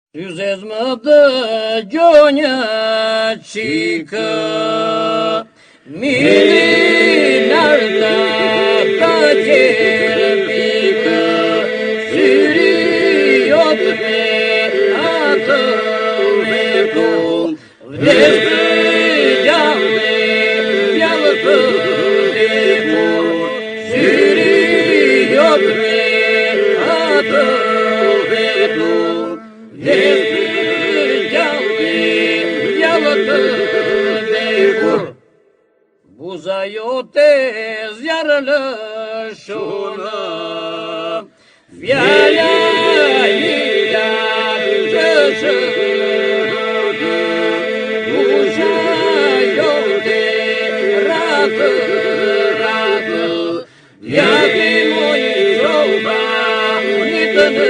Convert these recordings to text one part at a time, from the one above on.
Syzez më dëgjonja qikë, mili narta ka qerë pikë, syri jotë me atë me ko, vdes të gjallë fjallë të demur, syri jotë me atë me ko, vdes të gjallë të demur. Buza jote zjarë lëshonë, fjalla ila të shërë, buza jote ratë, djati moj qoba një të në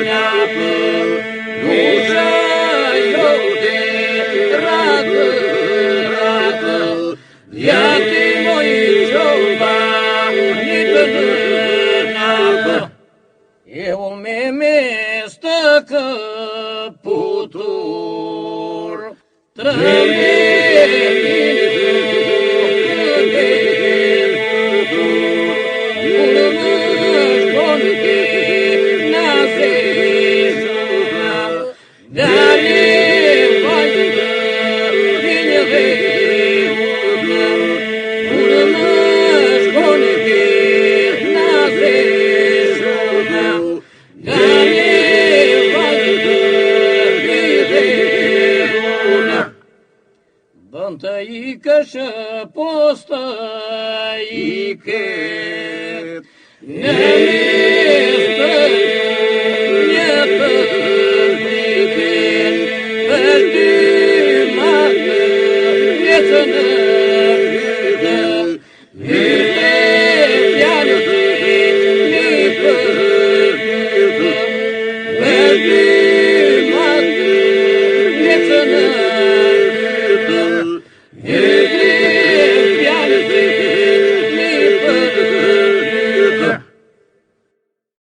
njapë, buza jote ratë, djati moj qoba një të në njapë. E unë me mes të këputur, të ikësh posta iket, në mes të një të vitin, për dy matë vjetë në hytë, hytë fjallë të një për hytë, për dy matë vjetë në hytë,